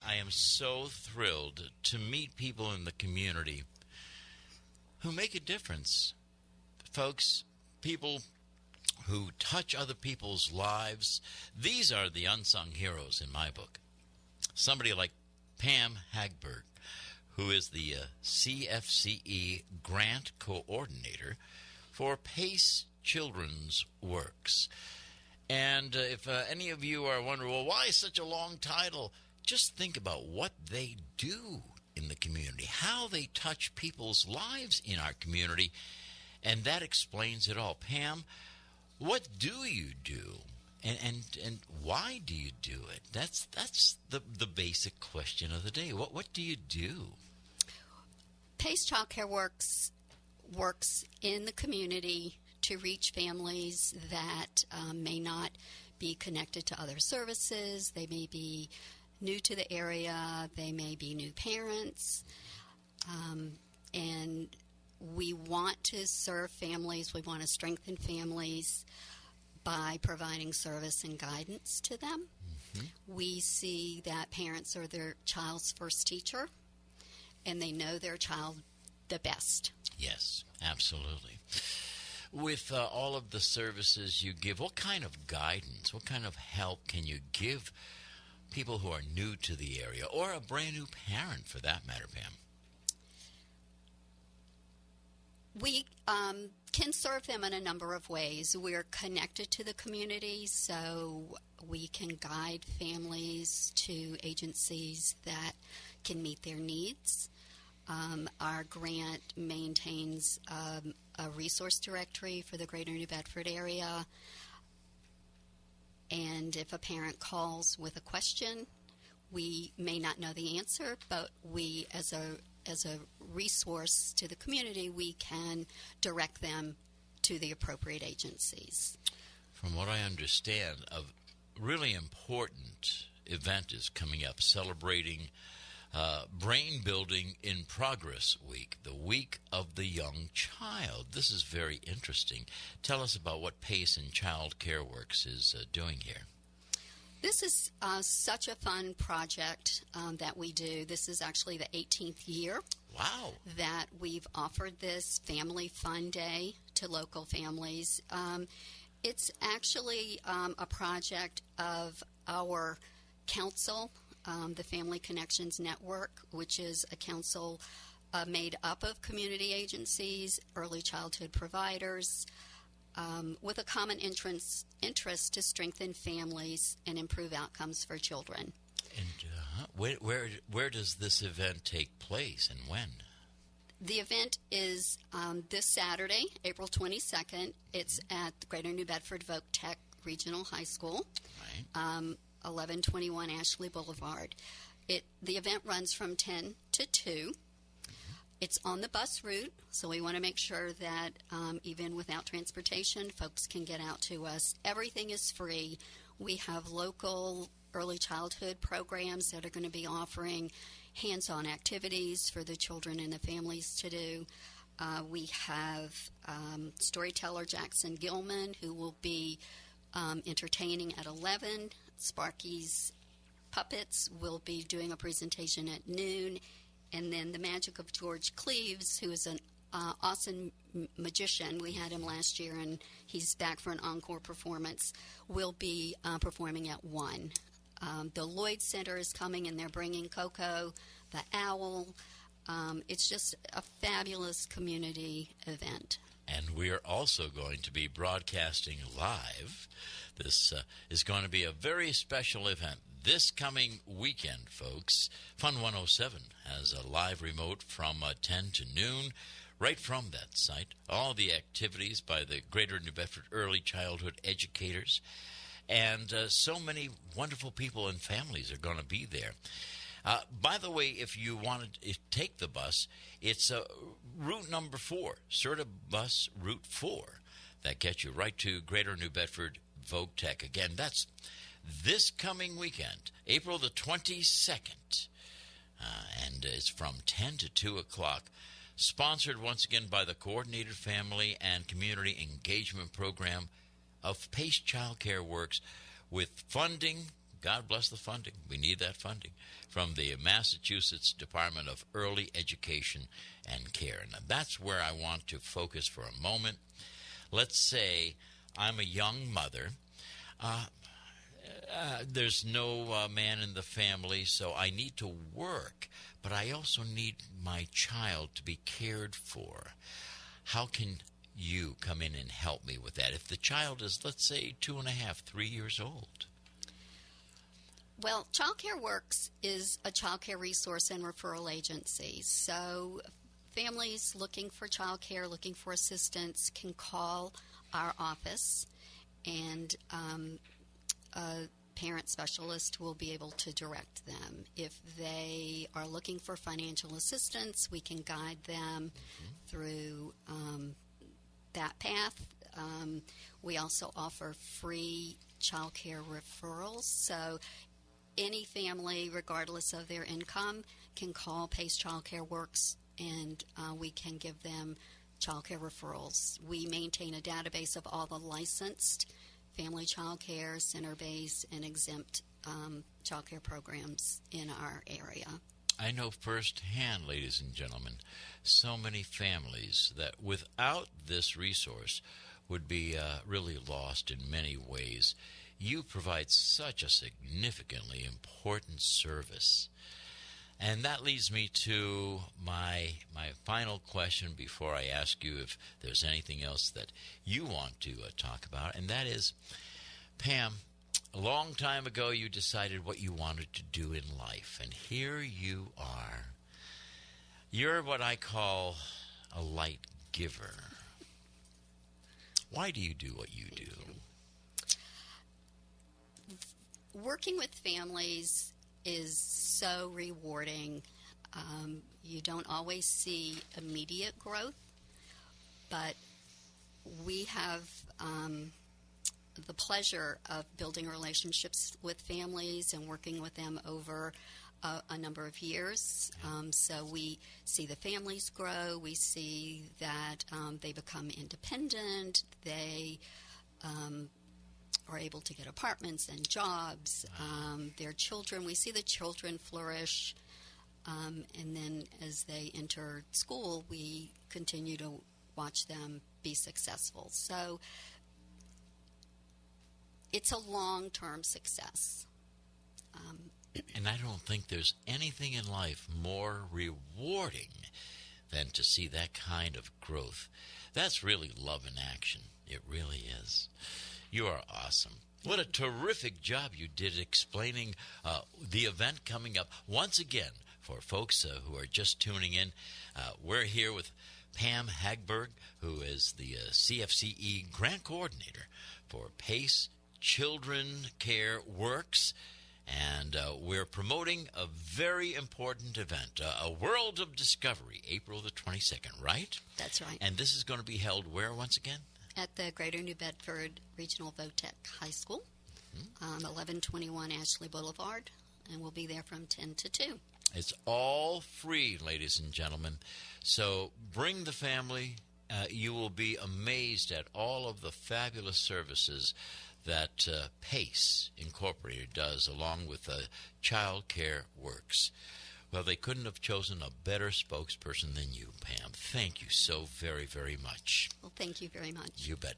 I am so thrilled to meet people in the community who make a difference. Folks, people who touch other people's lives. These are the unsung heroes in my book. Somebody like Pam Hagberg, who is the CFCE Grant Coordinator for PACE Children's Works. And if any of you are wondering, well, why such a long title? Just think about what they do in the community, how they touch people's lives in our community, and that explains it all. Pam, what do you do, and why do you do it? That's the basic question of the day. What do you do? PACE Childcare works in the community to reach families that may not be connected to other services. They may be new to the area. They may be new parents. And we want to serve families. We want to strengthen families by providing service and guidance to them. Mm-hmm. We see that parents are their child's first teacher, and they know their child the best. Yes, absolutely. With all of the services you give, what kind of guidance, what kind of help can you give people who are new to the area, or a brand new parent for that matter, Pam? We can serve them in a number of ways. We're connected to the community, so we can guide families to agencies that can meet their needs. Our grant maintains a resource directory for the greater New Bedford area. And if a parent calls with a question, we may not know the answer, but we, as a resource to the community, we can direct them to the appropriate agencies. From what I understand, a really important event is coming up, celebrating Brain Building in Progress Week, the Week of the Young Child. This is very interesting. Tell us about what PACE and Child Care Works is doing here. This is such a fun project that we do. This is actually the 18th year. Wow. That we've offered this Family Fun Day to local families. It's actually a project of our council, the Family Connections Network, which is a council made up of community agencies, early childhood providers, with a common interest to strengthen families and improve outcomes for children. And where does this event take place and when? The event is this Saturday, April 22nd. It's at the Greater New Bedford Voc Tech Regional High School, right. 1121 Ashley Boulevard. The event runs from 10 to 2. It's on the bus route, so we want to make sure that even without transportation, folks can get out to us. Everything is free. We have local early childhood programs that are going to be offering hands-on activities for the children and the families to do. We have storyteller Jackson Gilman, who will be entertaining at 11. Sparky's Puppets will be doing a presentation at noon. And then the Magic of George Cleves, who is an awesome magician. We had him last year, and he's back for an encore performance, will be performing at 1. The Lloyd Center is coming, and they're bringing Coco, the owl. It's just a fabulous community event. And we are also going to be broadcasting live. This is going to be a very special event. This coming weekend, folks, Fun 107 has a live remote from 10 to noon, right from that site. All the activities by the Greater New Bedford Early Childhood Educators. And so many wonderful people and families are going to be there. By the way, if you want to take the bus, it's route number 4, SERTA bus route 4. That gets you right to Greater New Bedford Voc Tech. Again, that's this coming weekend, April the 22nd, and it's from 10 to 2 o'clock. Sponsored once again by the Coordinated Family and Community Engagement Program of PACE Child Care Works, with funding God bless the funding. We need that funding from the Massachusetts Department of Early Education and Care. Now, that's where I want to focus for a moment. Let's say I'm a young mother. There's no man in the family, so I need to work, but I also need my child to be cared for. How can you come in and help me with that if the child is, let's say, 2.5, 3 years old? Well, Child Care Works is a child care resource and referral agency. So families looking for child care, looking for assistance, can call our office, and a parent specialist will be able to direct them. If they are looking for financial assistance, we can guide them through that path. We also offer free child care referrals. So any family, regardless of their income, can call PACE Child Care Works, and we can give them child care referrals. We maintain a database of all the licensed family child care, center-based, and exempt child care programs in our area. I know firsthand, ladies and gentlemen, so many families that without this resource would be really lost in many ways. You provide such a significantly important service. And that leads me to my final question before I ask you if there's anything else that you want to talk about, and that is, Pam, a long time ago you decided what you wanted to do in life, and here you are. You're what I call a light giver. Why do you do what you do? Working with families is so rewarding. You don't always see immediate growth, but we have the pleasure of building relationships with families and working with them over a number of years. So we see the families grow. We see that they become independent. They are able to get apartments and jobs. Their children, we see the children flourish. And then as they enter school, we continue to watch them be successful. So it's a long-term success. And I don't think there's anything in life more rewarding than to see that kind of growth. That's really love in action. It really is. You are awesome. What a terrific job you did explaining the event coming up. Once again, for folks who are just tuning in, we're here with Pam Hagberg, who is the CFCE Grant Coordinator for PACE Children Care Works. And we're promoting a very important event, a World of Discovery, April the 22nd, right? That's right. And this is going to be held where once again? At the Greater New Bedford Regional Votech High School, 1121 Ashley Boulevard, and we'll be there from 10 to 2. It's all free, ladies and gentlemen. So bring the family. You will be amazed at all of the fabulous services that PACE Incorporated does, along with Child Care Works. Well, they couldn't have chosen a better spokesperson than you, Pam. Thank you so very, very much. Well, thank you very much. You bet.